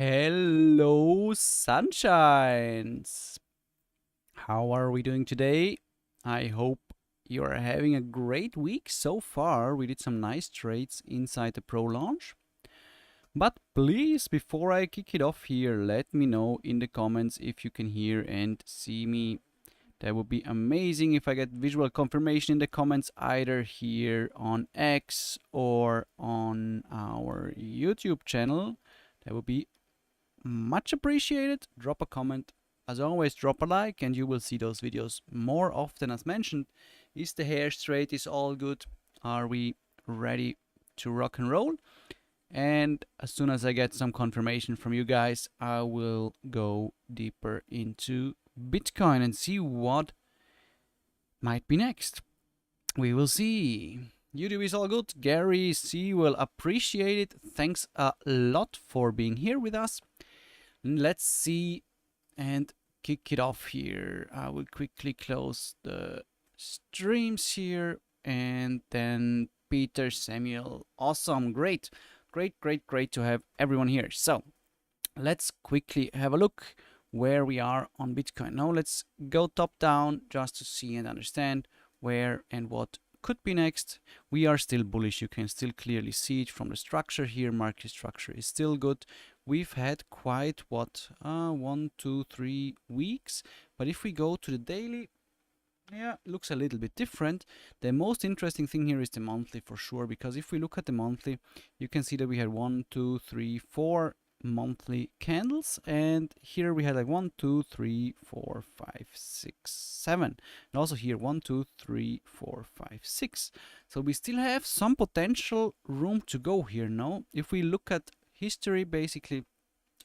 Hello, sunshines. How are we doing today? I hope you are having a great week so far. We did some nice trades inside the Pro launch. But please, before I kick it off here, let me know in the comments if you can hear and see me. That would be amazing if I get visual confirmation in the comments either here on X or on our YouTube channel. That would be much appreciated. Drop a comment. As always, drop a like and you will see those videos more often. As mentioned, is the hair straight? Is all good? Are we ready to rock and roll? And as soon as I get some confirmation from you guys, I will go deeper into Bitcoin and see what might be next. We will see. YouTube is all good. Gary C will appreciate it. Thanks a lot for being here with us. Let's see and kick it off here. I will quickly close the streams here and then Peter, Samuel. Awesome. Great. Great to have everyone here. So let's quickly have a look where we are on Bitcoin. Now let's go top down just to see and understand where and what could be next. We are still bullish. You can still clearly see it from the structure here. Market structure is still good. We've had quite what 1, 2, 3 weeks, but if we go to the daily, yeah, looks a little bit different. The most interesting thing here is the monthly for sure, because if we look at the monthly, you can see that we had 1, 2, 3, 4 monthly candles, and here we had like 1, 2, 3, 4, 5, 6, 7, and also here 1, 2, 3, 4, 5, 6. So we still have some potential room to go here. Now, if we look at history, basically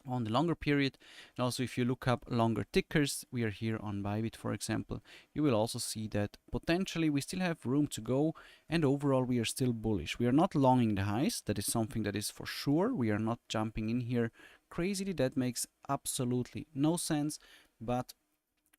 on the longer period, and also if you look up longer tickers, we are here on Bybit for example, you will also see that potentially we still have room to go, and overall we are still bullish. We are not longing the highs, that is something that is for sure. We are not jumping in here crazily, that makes absolutely no sense, but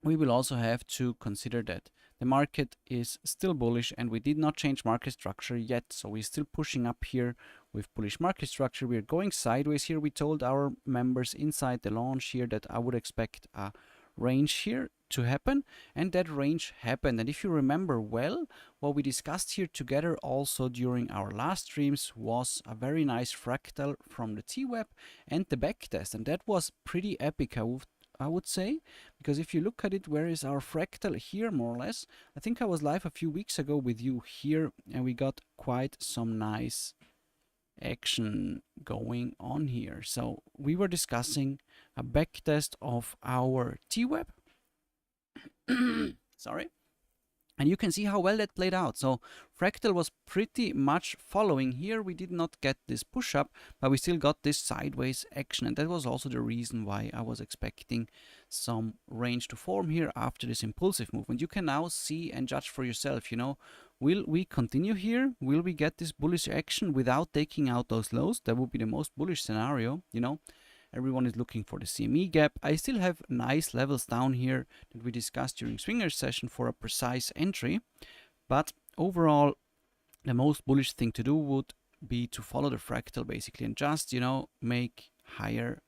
we will also have to consider that the market is still bullish and we did not change market structure yet, so we're still pushing up here with bullish market structure. We're going sideways here. We told our members inside the launch here that I would expect a range here to happen, and that range happened. And if you remember well, what we discussed here together also during our last streams was a very nice fractal from the T-Web and the backtest, and that was pretty epic, I would say, because if you look at it, where is our fractal here more or less? I think I was live a few weeks ago with you here and we got quite some nice action going on here. So we were discussing a backtest of our T-Web. Sorry. And you can see how well that played out. So Fractal was pretty much following here. We did not get this push up, but we still got this sideways action. And that was also the reason why I was expecting some range to form here after this impulsive movement. You can now see and judge for yourself, you know, will we continue here? Will we get this bullish action without taking out those lows? That would be the most bullish scenario, you know. Everyone is looking for the CME gap. I still have nice levels down here that we discussed during Swingers session for a precise entry. But overall, the most bullish thing to do would be to follow the fractal basically and just, you know, make higher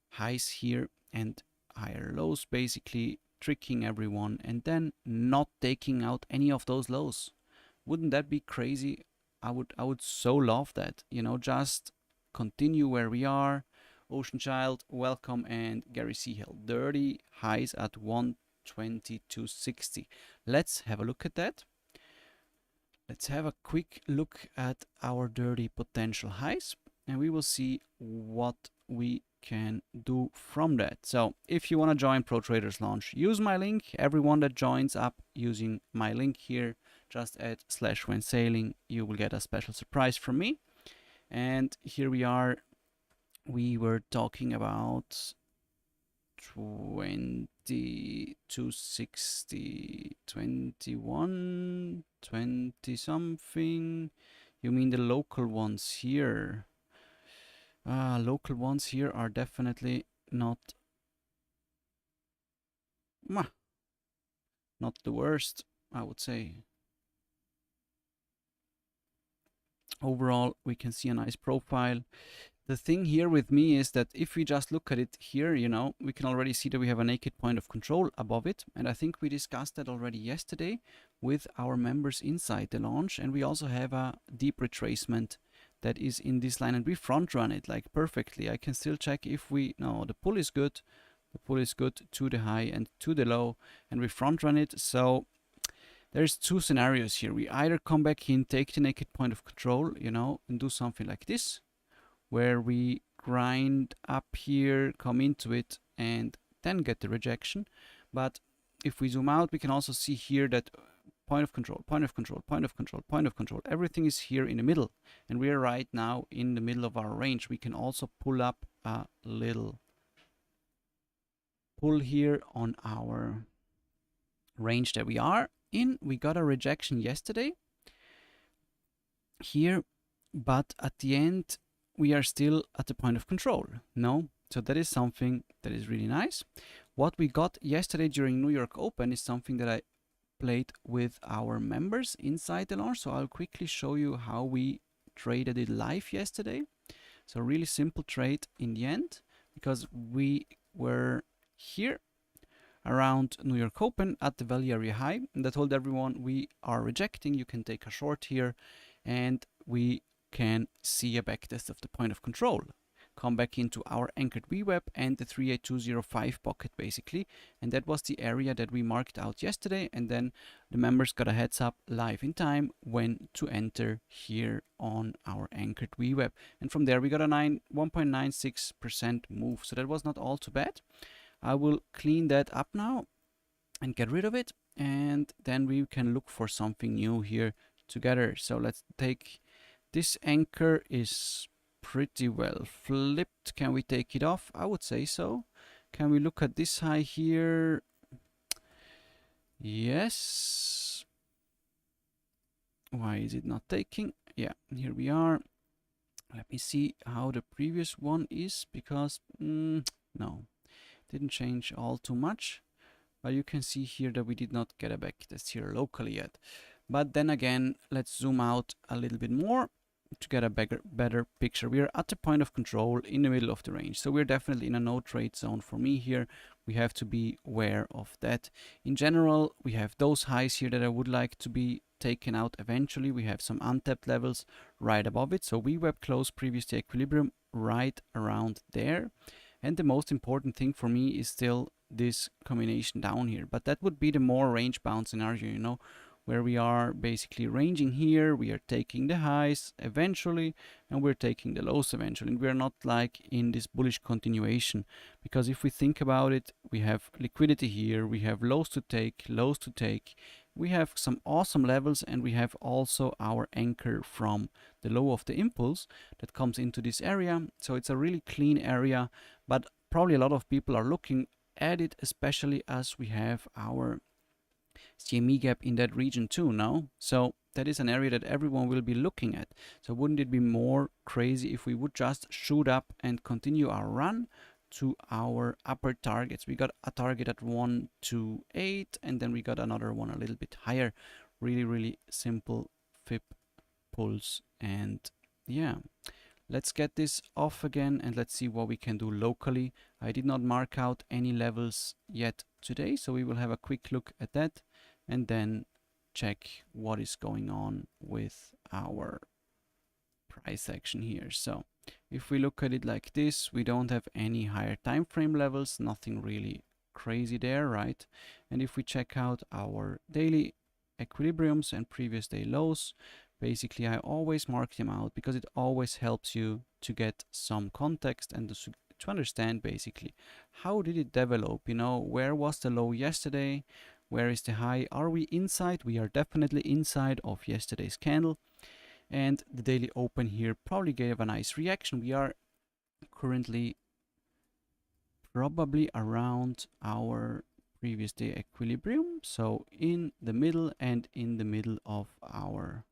highs here and higher lows, basically tricking everyone and then not taking out any of those lows. Wouldn't that be crazy? I would so love that, you know, just continue where we are. Ocean Child, welcome, and Gary Seahill. Dirty highs at 122.60. Let's have a look at that. Let's have a quick look at our dirty potential highs, and we will see what we can do from that. So if you want to join Pro Traders Launch, use my link. Everyone that joins up using my link here, just add /WhenSailing, you will get a special surprise from me. And here we are. We were talking about 20 to 60, 21, 20 something. You mean the local ones here? Local ones here are definitely not the worst, I would say. Overall, we can see a nice profile. The thing here with me is that if we just look at it here, you know, we can already see that we have a naked point of control above it. And I think we discussed that already yesterday with our members inside the launch. And we also have a deep retracement that is in this line, and we front run it like perfectly. I can still check if we, no, the pull is good. The pull is good to the high and to the low, and we front run it. So there's two scenarios here. We either come back in, take the naked point of control, you know, and do something like this, where we grind up here, come into it, and then get the rejection. But if we zoom out, we can also see here that point of control, point of control, point of control, point of control, everything is here in the middle, and we are right now in the middle of our range. We can also pull up a little pull here on our range that we are in. We got a rejection yesterday here, but at the end we are still at the point of control. No, so that is something that is really nice. What we got yesterday during New York Open is something that I played with our members inside the launch. So I'll quickly show you how we traded it live yesterday. So really simple trade in the end, because we were here around New York Open at the value area high, and I told everyone we are rejecting. You can take a short here, and we can see a backtest of the point of control. Come back into our anchored VWAP and the 38205 pocket basically, and that was the area that we marked out yesterday, and then the members got a heads up live in time when to enter here on our anchored VWAP, and from there we got a 1.96% move, so that was not all too bad. I will clean that up now and get rid of it, and then we can look for something new here together. So let's take this anchor is pretty well flipped. Can we take it off? I would say so. Can we look at this high here? Yes. Why is it not taking? Yeah, here we are. Let me see how the previous one is, because no, didn't change all too much. But you can see here that we did not get a backtest here locally yet. But then again, let's zoom out a little bit more to get a better picture. We are at the point of control in the middle of the range, so we're definitely in a no trade zone for me here. We have to be aware of that. In general, we have those highs here that I would like to be taken out eventually. We have some untapped levels right above it, so VWAP close previous to equilibrium right around there. And the most important thing for me is still this combination down here, but that would be the more range bound scenario, you know, where we are basically ranging here, we are taking the highs eventually, and we're taking the lows eventually, and we're not like in this bullish continuation, because if we think about it, we have liquidity here, we have lows to take, we have some awesome levels, and we have also our anchor from the low of the impulse that comes into this area. So it's a really clean area, but probably a lot of people are looking at it, especially as we have our CME gap in that region too now. So that is an area that everyone will be looking at. So wouldn't it be more crazy if we would just shoot up and continue our run to our upper targets? We got a target at 128, and then we got another one a little bit higher. Really simple fib pulls, and yeah. Let's get this off again and let's see what we can do locally. I did not mark out any levels yet today, so we will have a quick look at that and then check what is going on with our price action here. So if we look at it like this, we don't have any higher time frame levels, nothing really crazy there, right? And if we check out our daily equilibriums and previous day lows, basically I always mark them out because it always helps you to get some context and to understand basically how did it develop, you know, where was the low yesterday, where is the high, are we inside? We are definitely inside of yesterday's candle, and the daily open here probably gave a nice reaction. We are currently probably around our previous day equilibrium, so in the middle and in the middle of our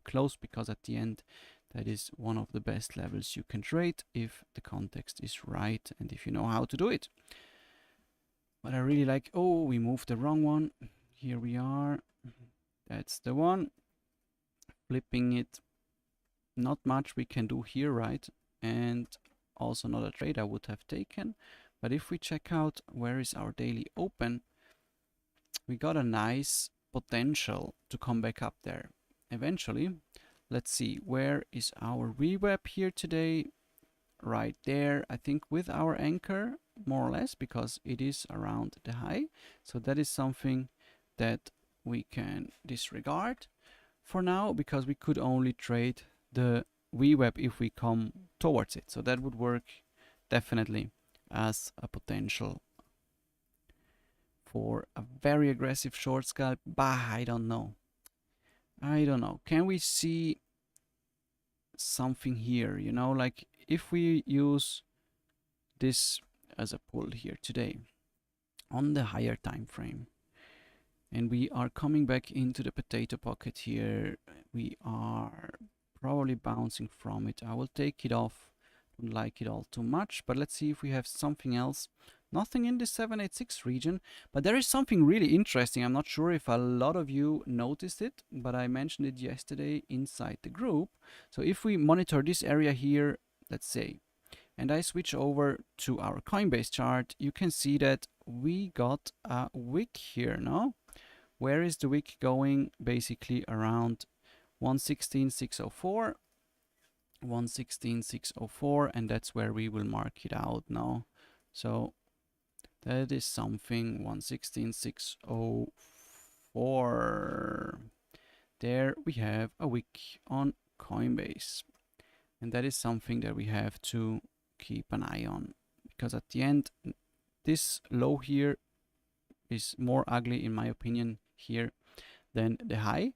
close, because at the end that is one of the best levels you can trade if the context is right and if you know how to do it. But I really like, oh, we moved the wrong one. Here we are. That's the one. Flipping it. not much we can do here, right? And also not a trade I would have taken. But if we check out where is our daily open, we got a nice potential to come back up there eventually. Let's see, where is our VWAP here today? Right there, I think with our anchor, more or less, because it is around the high. So that is something that we can disregard for now, because we could only trade the VWAP if we come towards it. So that would work definitely as a potential for a very aggressive short scalp. Bah, I don't know. Can we see something here? You know, like if we use this as a pull here today on the higher time frame, and we are coming back into the potato pocket here, we are probably bouncing from it. I will take it off. Don't like it all too much, but let's see if we have something else. Nothing in the 786 region, but there is something really interesting. I'm not sure if a lot of you noticed it, but I mentioned it yesterday inside the group. So if we monitor this area here, let's say, and I switch over to our Coinbase chart, you can see that we got a wick here, no? Where is the wick going? Basically around 116,604. 116,604, and that's where we will mark it out now. So that is something, 116,604. There we have a wick on Coinbase, and that is something that we have to keep an eye on, because at the end this low here is more ugly in my opinion here than the high,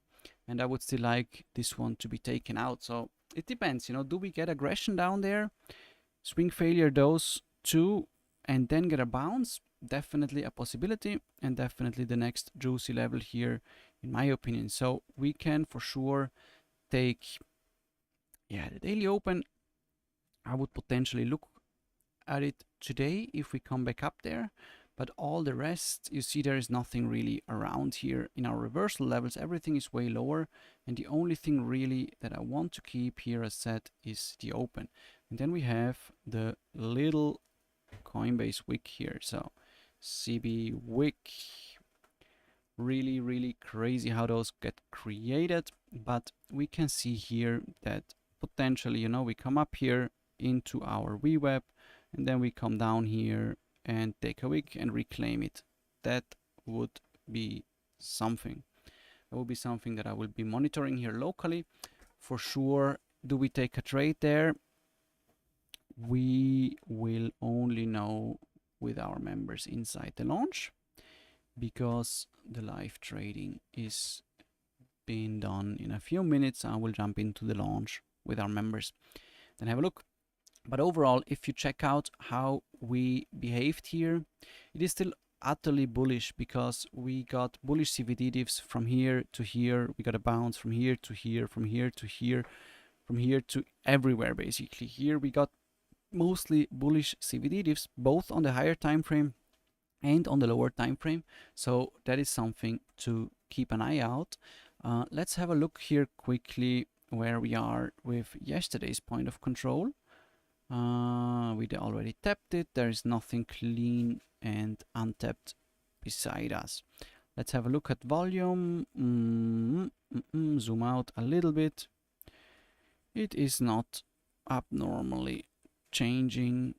and I would still like this one to be taken out. So it depends, you know, do we get aggression down there, swing failure those two, and then get a bounce? Definitely a possibility, and definitely the next juicy level here in my opinion. So we can for sure take, yeah, the daily open. I would potentially look at it today if we come back up there, but all the rest, you see, there is nothing really around here in our reversal levels. Everything is way lower, and the only thing really that I want to keep here as set is the open. And then we have the little Coinbase wick here. So CB wick, really crazy how those get created, but we can see here that potentially, you know, we come up here into our VWAP, and then we come down here and take a wick and reclaim it. That would be something. That would be something that I will be monitoring here locally for sure. Do we take a trade there? We will only know with our members inside the launch, because the live trading is being done in a few minutes. I will jump into the launch with our members, then have a look. But overall, if you check out how we behaved here, it is still utterly bullish, because we got bullish CVD divs from here to here. We got a bounce from here to here, from here to here, from here to everywhere basically. Here we got mostly bullish CVD divs, both on the higher time frame and on the lower time frame. So that is something to keep an eye out. Let's have a look here quickly where we are with yesterday's point of control. We already tapped it. There is nothing clean and untapped beside us. Let's have a look at volume. Zoom out a little bit. It is not abnormally changing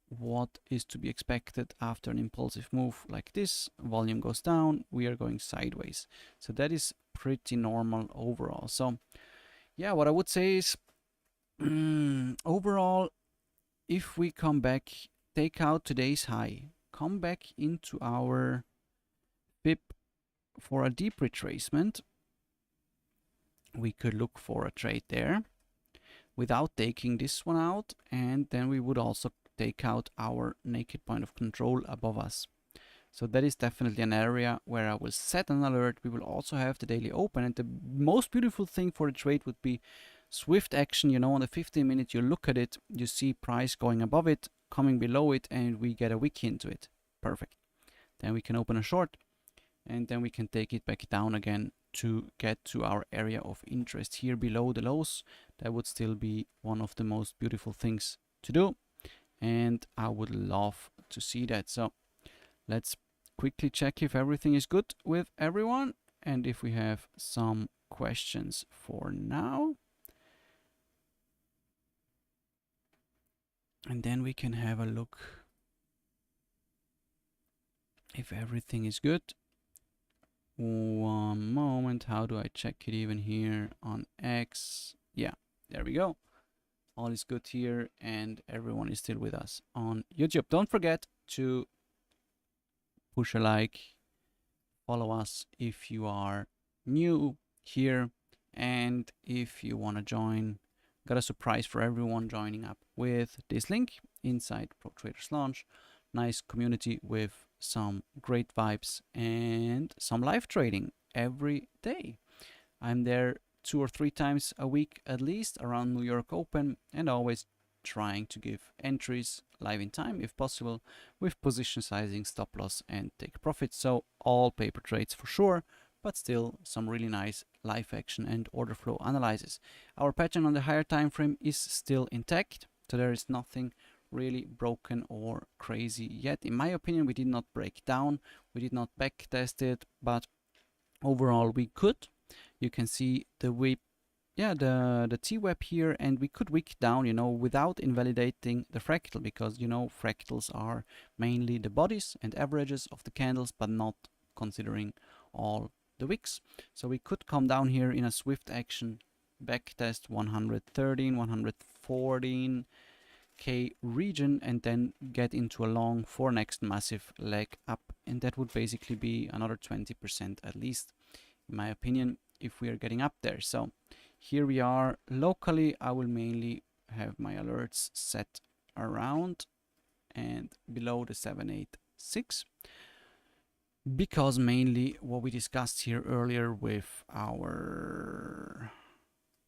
what is to be expected after an impulsive move like this. Volume goes down, we are going sideways. So that is pretty normal overall. So yeah, what I would say is overall, if we come back, take out today's high, come back into our BIP for a deep retracement, we could look for a trade there without taking this one out, and then we would also take out our naked point of control above us. So that is definitely an area where I will set an alert. We will also have the daily open, and the most beautiful thing for the trade would be swift action. You know, on the 15-minute, you look at it, you see price going above it, coming below it, and we get a wick into it. Perfect. Then we can open a short, and then we can take it back down again to get to our area of interest here below the lows. That would still be one of the most beautiful things to do, and I would love to see that. So let's quickly check if everything is good with everyone and if we have some questions for now. And then we can have a look if everything is good. One moment, how do I check it even here on X? Yeah, there we go. All is good here and everyone is still with us on YouTube. Don't forget to push a like, follow us if you are new here, and if you want to join, got a surprise for everyone joining up with this link inside Pro Traders Launch. Nice community with some great vibes and some live trading every day. I'm there 2 or 3 times a week at least around New York Open, and always trying to give entries live in time if possible, with position sizing, stop loss and take profits. So all paper trades for sure, but still some really nice live action and order flow analysis. Our pattern on the higher time frame is still intact, so there is nothing really broken or crazy yet. In my opinion, we did not break down, we did not back test it, but overall we could. You can see the whip, yeah, the T-web here, and we could wick down, you know, without invalidating the fractal, because, you know, fractals are mainly the bodies and averages of the candles, but not considering all the wicks. So we could come down here in a swift action, back test 113, 114 K region, and then get into a long for next massive leg up, and that would basically be another 20% at least, in my opinion, if we are getting up there. So here we are. Locally, I will mainly have my alerts set around and below the 786, because mainly what we discussed here earlier with our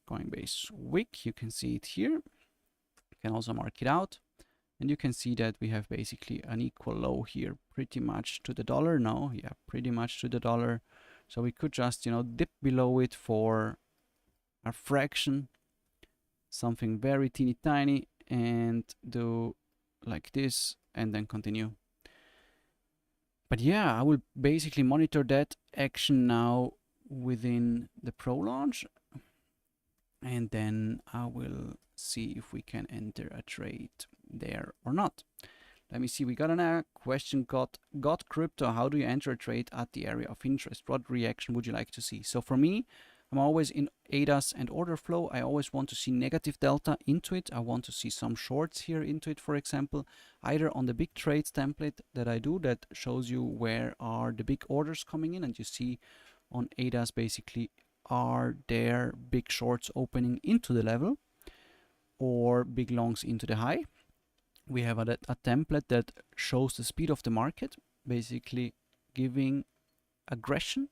Coinbase wick, you can see it here. You can also mark it out, and you can see that we have basically an equal low here, pretty much to the dollar. No, yeah, pretty much to the dollar. So we could just, you know, dip below it for a fraction, something very teeny tiny, and do like this and then continue. But yeah, I will basically monitor that action now within the Pro launch, and then I will see if we can enter a trade there or not. Let me see, we got a question, got crypto, how do you enter a trade at the area of interest? What reaction would you like to see? So for me, I'm always in ADAS and order flow. I always want to see negative delta into it. I want to see some shorts here into it, for example, either on the big trades template that I do that shows you where are the big orders coming in, and you see on ADAS basically are there big shorts opening into the level or big longs into the high. We have a template that shows the speed of the market, basically giving aggression.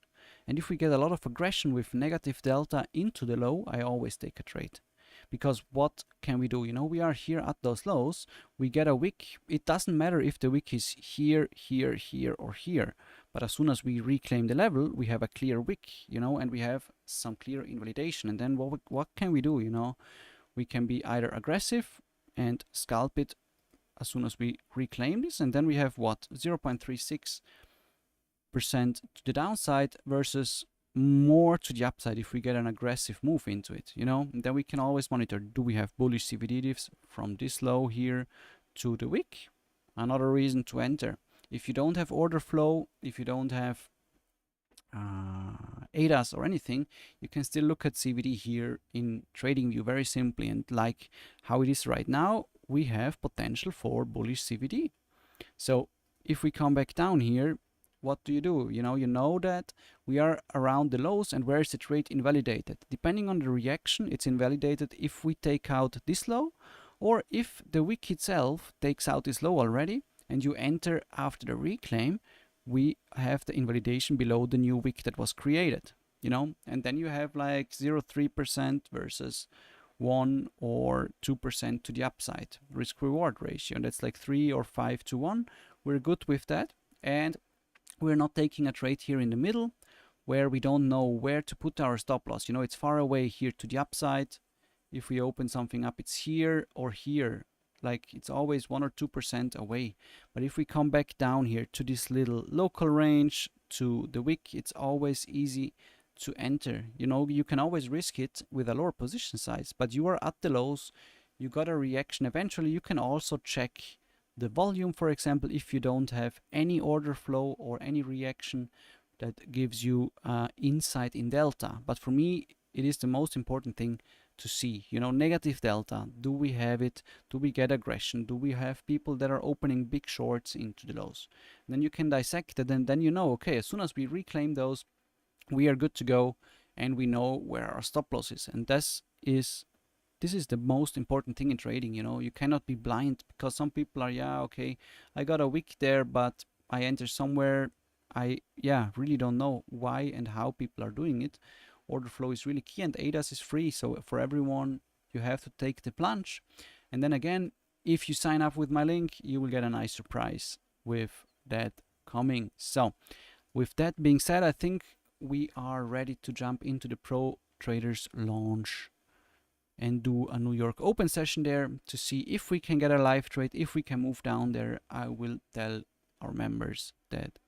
And if we get a lot of aggression with negative delta into the low, I always take a trade. Because what can we do? You know, we are here at those lows, we get a wick. It doesn't matter if the wick is here, here, here, or here. But as soon as we reclaim the level, we have a clear wick, you know, and we have some clear invalidation. And then what can we do? You know, we can be either aggressive and scalp it as soon as we reclaim this, and then we have what, 0.36% to the downside versus more to the upside if we get an aggressive move into it, you know. And then we can always monitor, do we have bullish CVD diffs from this low here to the wick? Another reason to enter. If you don't have order flow, if you don't have ADAS or anything, you can still look at CVD here in TradingView very simply, and like how it is right now, we have potential for bullish CVD. So if we come back down here, what do? You know that we are around the lows, and where is the trade invalidated? Depending on the reaction, it's invalidated if we take out this low, or if the wick itself takes out this low already and you enter after the reclaim, we have the invalidation below the new wick that was created, you know. And then you have like 0.3% versus 1 or 2% to the upside risk reward ratio, and that's like 3 or 5 to 1. We're good with that, and we're not taking a trade here in the middle. where we don't know where to put our stop loss. You know, it's far away here to the upside. If we open something up, it's here or here. Like, it's always 1 or 2% away. But if we come back down here to this little local range, to the wick, it's always easy to enter. You know, you can always risk it with a lower position size, but you are at the lows, you got a reaction. Eventually you can also check the volume, for example, if you don't have any order flow or any reaction that gives you insight in delta. But for me, it is the most important thing to see, you know, negative delta. Do we have it? Do we get aggression? Do we have people that are opening big shorts into the lows? And then you can dissect it, and then you know, okay, as soon as we reclaim those, we are good to go, and we know where our stop loss is. And this is the most important thing in trading. You know, you cannot be blind, because some people are, yeah, okay, I got a wick there, but I enter somewhere. I really don't know why and how people are doing it. Order flow is really key, and ADAS is free, so for everyone, you have to take the plunge. And then again, if you sign up with my link, you will get a nice surprise with that coming. So with that being said, I think we are ready to jump into the Pro Traders launch and do a New York Open session there to see if we can get a live trade. If we can move down there, I will tell our members that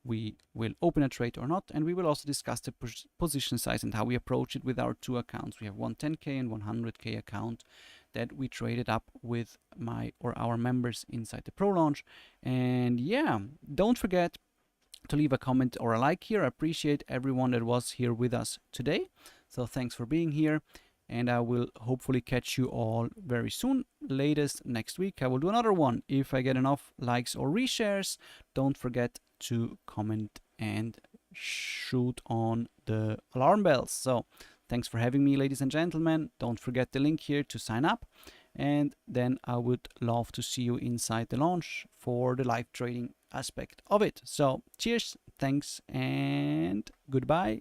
we will open a trade or not, and we will also discuss the position size and how we approach it with our two accounts. We have one 10k and 100k account that we traded up with our members inside the Pro launch. And yeah, don't forget to leave a comment or a like here. I appreciate everyone that was here with us today, so thanks for being here, and I will hopefully catch you all very soon. Latest next week I will do another one if I get enough likes or reshares. Don't forget to comment and shoot on the alarm bells. So thanks for having me, ladies and gentlemen. Don't forget the link here to sign up, and then I would love to see you inside the launch for the live trading aspect of it. So cheers, thanks, and goodbye.